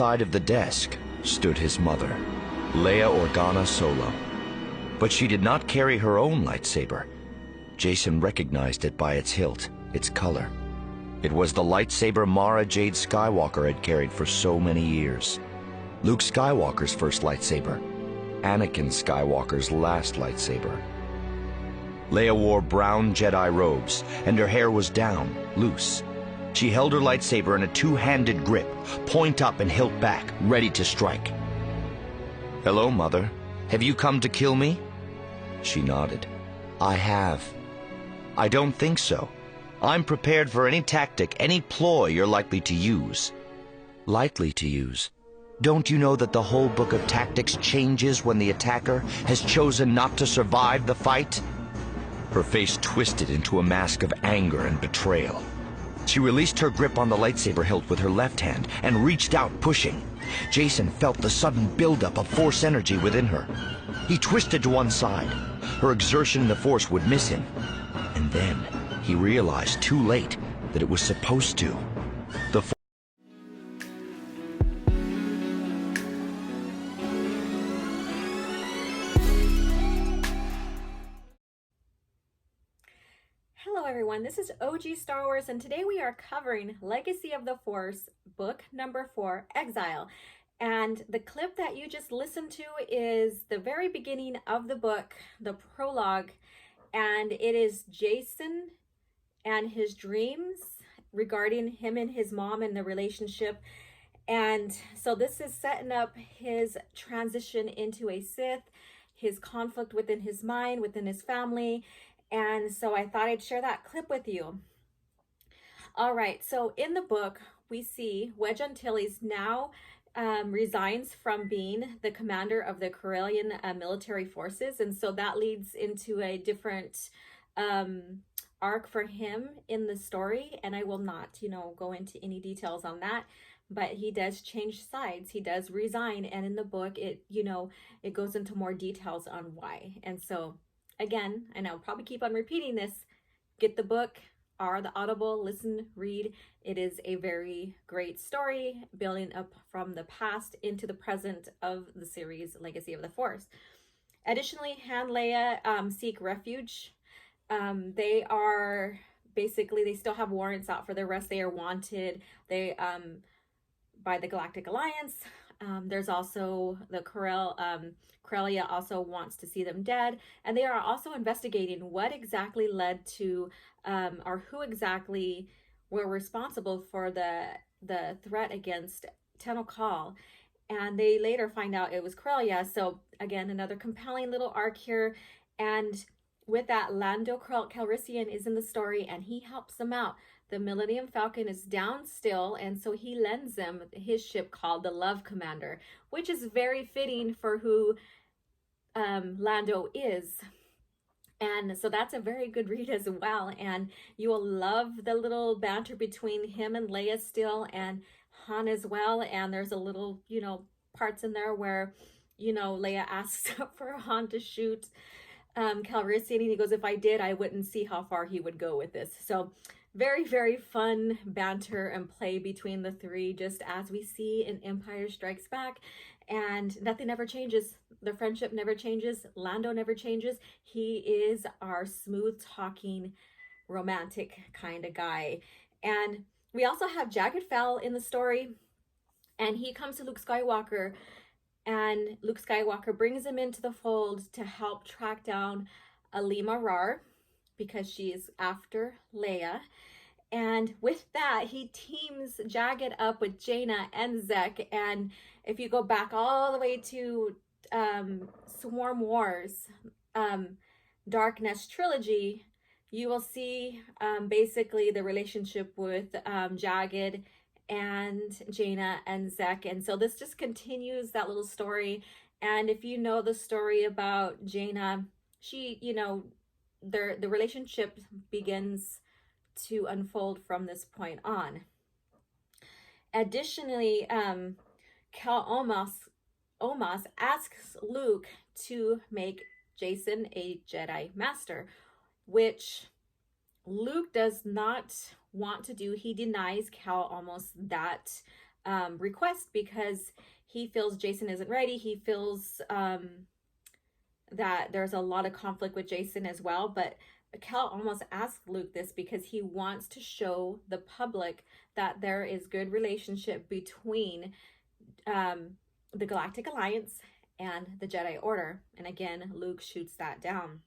Side of the desk stood his mother, Leia Organa Solo. But she did not carry her own lightsaber. Jason recognized it by its hilt, its color. It was the lightsaber Mara Jade Skywalker had carried for so many years. Luke Skywalker's first lightsaber, Anakin Skywalker's last lightsaber. Leia wore brown Jedi robes, and her hair was down, loose. She held her lightsaber in a two-handed grip, point up and hilt back, ready to strike. "Hello, Mother. Have you come to kill me?" She nodded. "I have." "I don't think so. I'm prepared for any tactic, any ploy you're likely to use." "Likely to use? Don't you know that the whole book of tactics changes when the attacker has chosen not to survive the fight?" Her face twisted into a mask of anger and betrayal. She released her grip on the lightsaber hilt with her left hand and reached out, pushing. Jason felt the sudden buildup of force energy within her. He twisted to one side. Her exertion in the force would miss him. And then he realized too late that it was supposed to. The Hello everyone, this is OG Star Wars, and today we are covering Legacy of the Force, book number 4, Exile. And the clip that you just listened to is the very beginning of the book, the prologue, and it is Jason and his dreams regarding him and his mom and the relationship. And so this is setting up his transition into a Sith, his conflict within his mind, within his family. And so I thought I'd share that clip with you. All right, so in the book, we see Wedge Antilles now resigns from being the commander of the Corellian military forces. And so that leads into a different arc for him in the story. And I will not, go into any details on that. But he does change sides. He does resign. And in the book, it goes into more details on why. And so again, and I'll probably keep on repeating this, get the book or the Audible, listen, read. It is a very great story building up from the past into the present of the series Legacy of the Force. Additionally, Han and Leia seek refuge. They are basically, they still have warrants out for their arrest. They are wanted by the Galactic Alliance. There's also the Corellia also wants to see them dead, and they are also investigating what exactly led to or who exactly were responsible for the threat against Tenno Call, and they later find out it was Corellia. So again, another compelling little arc here. And with that, Lando Calrissian is in the story, and he helps them out. The Millennium Falcon is down still, and so he lends them his ship called the Love Commander, which is very fitting for who Lando is. And so that's a very good read as well. And you will love the little banter between him and Leia still, and Han as well. And there's a little, parts in there where, Leia asks for Han to shoot Calrissian, and he goes, "If I did, I wouldn't see how far he would go with this." So very, very fun banter and play between the three, just as we see in Empire Strikes Back. And nothing ever changes. The friendship never changes. Lando never changes. He is our smooth talking, romantic kind of guy. And we also have Jagged Fel in the story, and he comes to Luke Skywalker, and Luke Skywalker brings him into the fold to help track down Alima Rar, because she is after Leia. And with that, he teams Jagged up with Jaina and Zek. And if you go back all the way to Swarm Wars, Dark Nest trilogy, you will see basically the relationship with Jagged and Jaina and Zek. And so this just continues that little story. And if you know the story about Jaina, she, the relationship begins to unfold from this point on. Additionally, Cal Omas asks Luke to make Jason a Jedi Master, which Luke does not want to do. He denies Cal almost that request because he feels Jason isn't ready. He feels that there's a lot of conflict with Jason as well. But Kel almost asked Luke this because he wants to show the public that there is good relationship between the Galactic Alliance and the Jedi Order. And again, Luke shoots that down.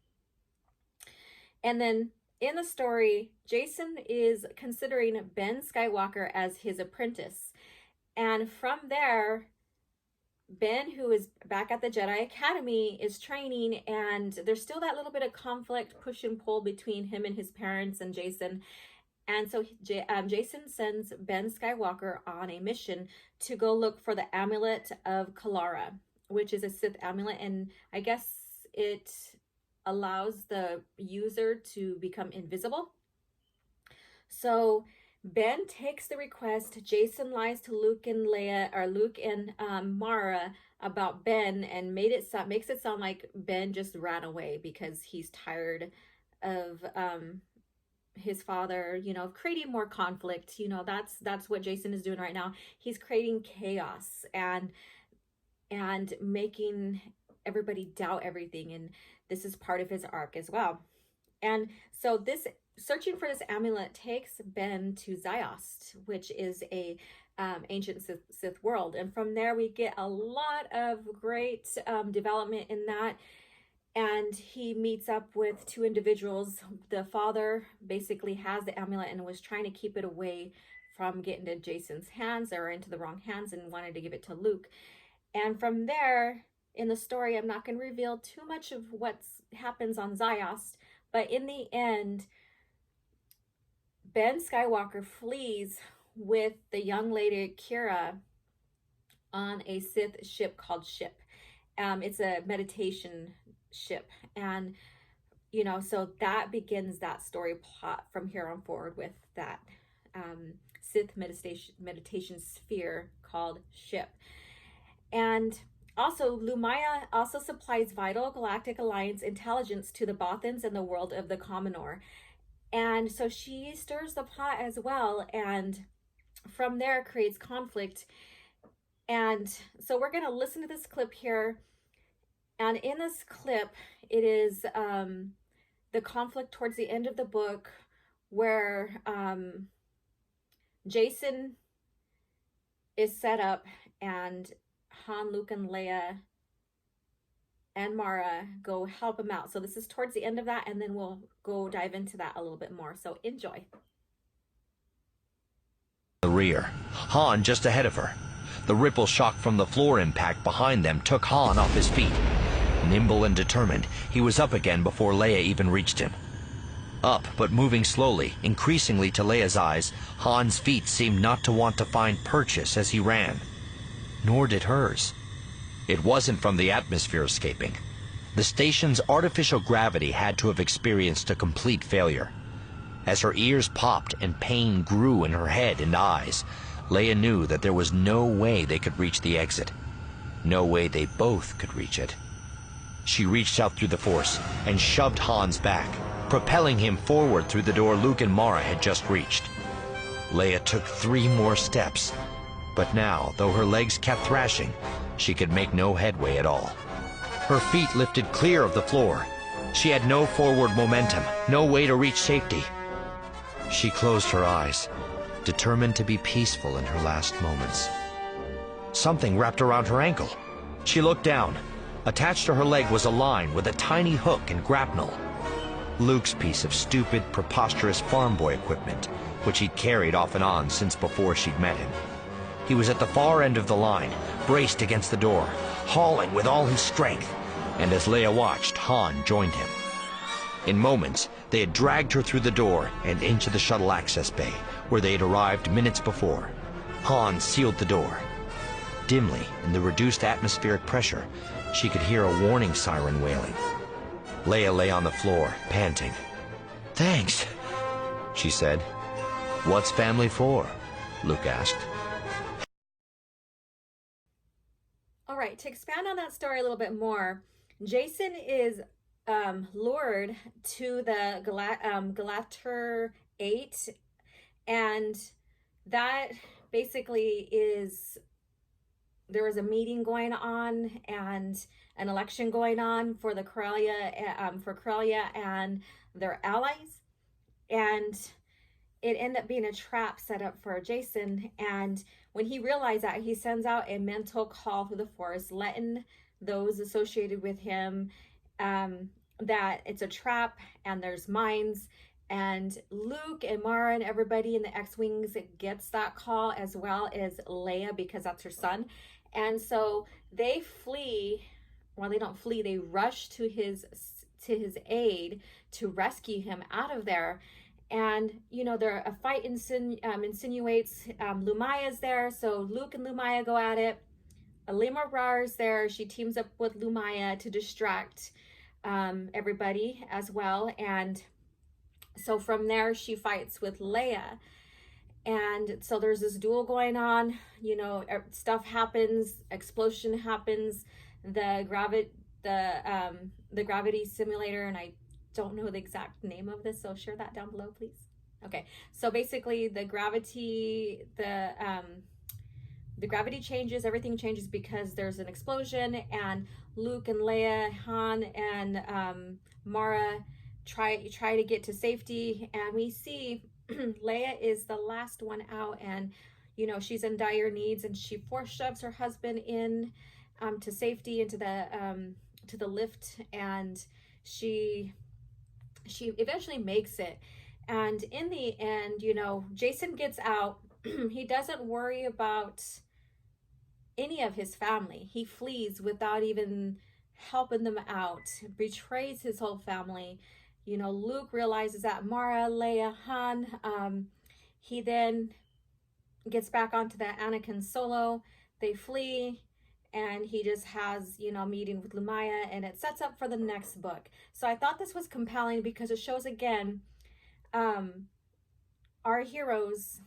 And then in the story, Jason is considering Ben Skywalker as his apprentice. And from there, Ben, who is back at the Jedi Academy, is training, and there's still that little bit of conflict, push and pull between him and his parents and Jason. And so Jason sends Ben Skywalker on a mission to go look for the Amulet of Kalara, which is a Sith amulet, and I guess it allows the user to become invisible. So Ben takes the request. Jason lies to Luke and Leia, or Luke and Mara, about Ben, and makes it sound like Ben just ran away because he's tired of his father, creating more conflict. That's what Jason is doing right now. He's creating chaos and making everybody doubt everything, and this is part of his arc as well. And so this searching for this amulet takes Ben to Ziost, which is a ancient Sith world, and from there we get a lot of great development in that. And he meets up with two individuals. The father basically has the amulet and was trying to keep it away from getting to Jason's hands, or into the wrong hands, and wanted to give it to Luke. And from there in the story, I'm not going to reveal too much of what happens on Ziost, but in the end, Ben Skywalker flees with the young lady Kira on a Sith ship called Ship. It's a meditation ship, and so that begins that story plot from here on forward with that Sith meditation sphere called Ship. And also, Lumaya also supplies vital Galactic Alliance intelligence to the Bothans and the world of the Commonor. And so she stirs the pot as well, and from there creates conflict. And so we're going to listen to this clip here. And in this clip, it is the conflict towards the end of the book where Jason is set up, and Han, Luke, and Leia and Mara go help him out. So this is towards the end of that, and then we'll go dive into that a little bit more. So enjoy. The rear, Han just ahead of her. The ripple shock from the floor impact behind them took Han off his feet. Nimble and determined, he was up again before Leia even reached him. Up, but moving slowly, increasingly to Leia's eyes, Han's feet seemed not to want to find purchase as he ran. Nor did hers. It wasn't from the atmosphere escaping. The station's artificial gravity had to have experienced a complete failure. As her ears popped and pain grew in her head and eyes, Leia knew that there was no way they could reach the exit. No way they both could reach it. She reached out through the Force and shoved Han's back, propelling him forward through the door Luke and Mara had just reached. Leia took 3 more steps, but now, though her legs kept thrashing, she could make no headway at all. Her feet lifted clear of the floor. She had no forward momentum, no way to reach safety. She closed her eyes, determined to be peaceful in her last moments. Something wrapped around her ankle. She looked down. Attached to her leg was a line with a tiny hook and grapnel. Luke's piece of stupid, preposterous farm boy equipment, which he'd carried off and on since before she'd met him. He was at the far end of the line, braced against the door, hauling with all his strength, and as Leia watched, Han joined him. In moments, they had dragged her through the door and into the shuttle access bay, where they had arrived minutes before. Han sealed the door. Dimly, in the reduced atmospheric pressure, she could hear a warning siren wailing. Leia lay on the floor, panting. "Thanks," she said. "What's family for?" Luke asked. All right, to expand on that story a little bit more, Jason is lured to the Galater 8, and that basically is there was a meeting going on and an election going on for the Corellia and their allies, and it ended up being a trap set up for Jason. And when he realized that, he sends out a mental call through the forest, letting those associated with him that it's a trap and there's mines. And Luke and Mara and everybody in the X-Wings gets that call, as well as Leia, because that's her son. And so they flee. Well, they don't flee, they rush to his aid to rescue him out of there. And a fight insinuates. Lumaya's there, so Luke and Lumaya go at it. Alima Rar's there. She teams up with Lumaya to distract everybody as well. And so from there, she fights with Leia. And so there's this duel going on. Stuff happens. Explosion happens. The gravity simulator, and I don't know the exact name of this, so share that down below, please. Okay, so basically the gravity changes, everything changes because there's an explosion, and Luke and Leia, Han and Mara try to get to safety, and we see Leia is the last one out, and she's in dire needs, and she force shoves her husband in to safety, into the lift, and she eventually makes it. And in the end, Jason gets out. He doesn't worry about any of his family. He flees without even helping them out, betrays his whole family. Luke realizes that Mara, Leia, Han, he then gets back onto the Anakin Solo. They flee, and he just has, a meeting with Lumaya, and it sets up for the next book. So I thought this was compelling because it shows, again, our heroes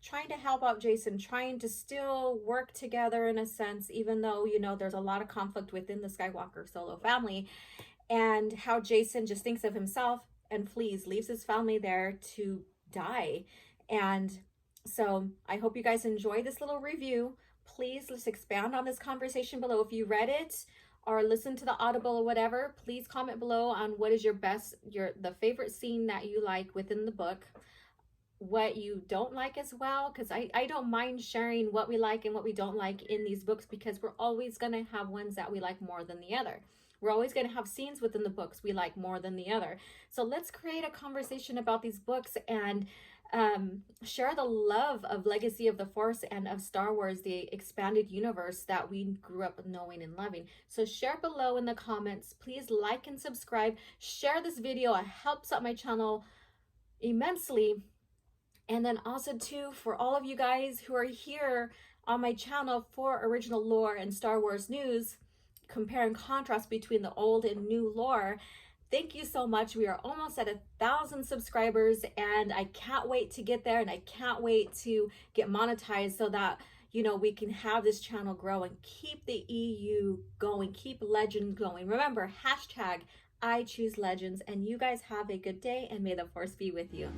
trying to help out Jason, trying to still work together in a sense, even though, there's a lot of conflict within the Skywalker Solo family, and how Jason just thinks of himself and flees, leaves his family there to die. And so I hope you guys enjoy this little review. Please, let's expand on this conversation below. If you read it or listened to the Audible or whatever, please comment below on what is the favorite scene that you like within the book, what you don't like as well, because I don't mind sharing what we like and what we don't like in these books, because we're always going to have ones that we like more than the other. We're always going to have scenes within the books we like more than the other. So let's create a conversation about these books and share the love of Legacy of the Force and of Star Wars, the expanded universe that we grew up knowing and loving. So share below in the comments. Please like and subscribe. Share this video. It helps out my channel immensely. And then also too, for all of you guys who are here on my channel for original lore and Star Wars news, compare and contrast between the old and new lore, thank you so much. We are almost at 1,000 subscribers, and I can't wait to get there, and I can't wait to get monetized so that we can have this channel grow and keep the EU going, keep Legends going. Remember, hashtag I choose Legends, and you guys have a good day, and may the Force be with you.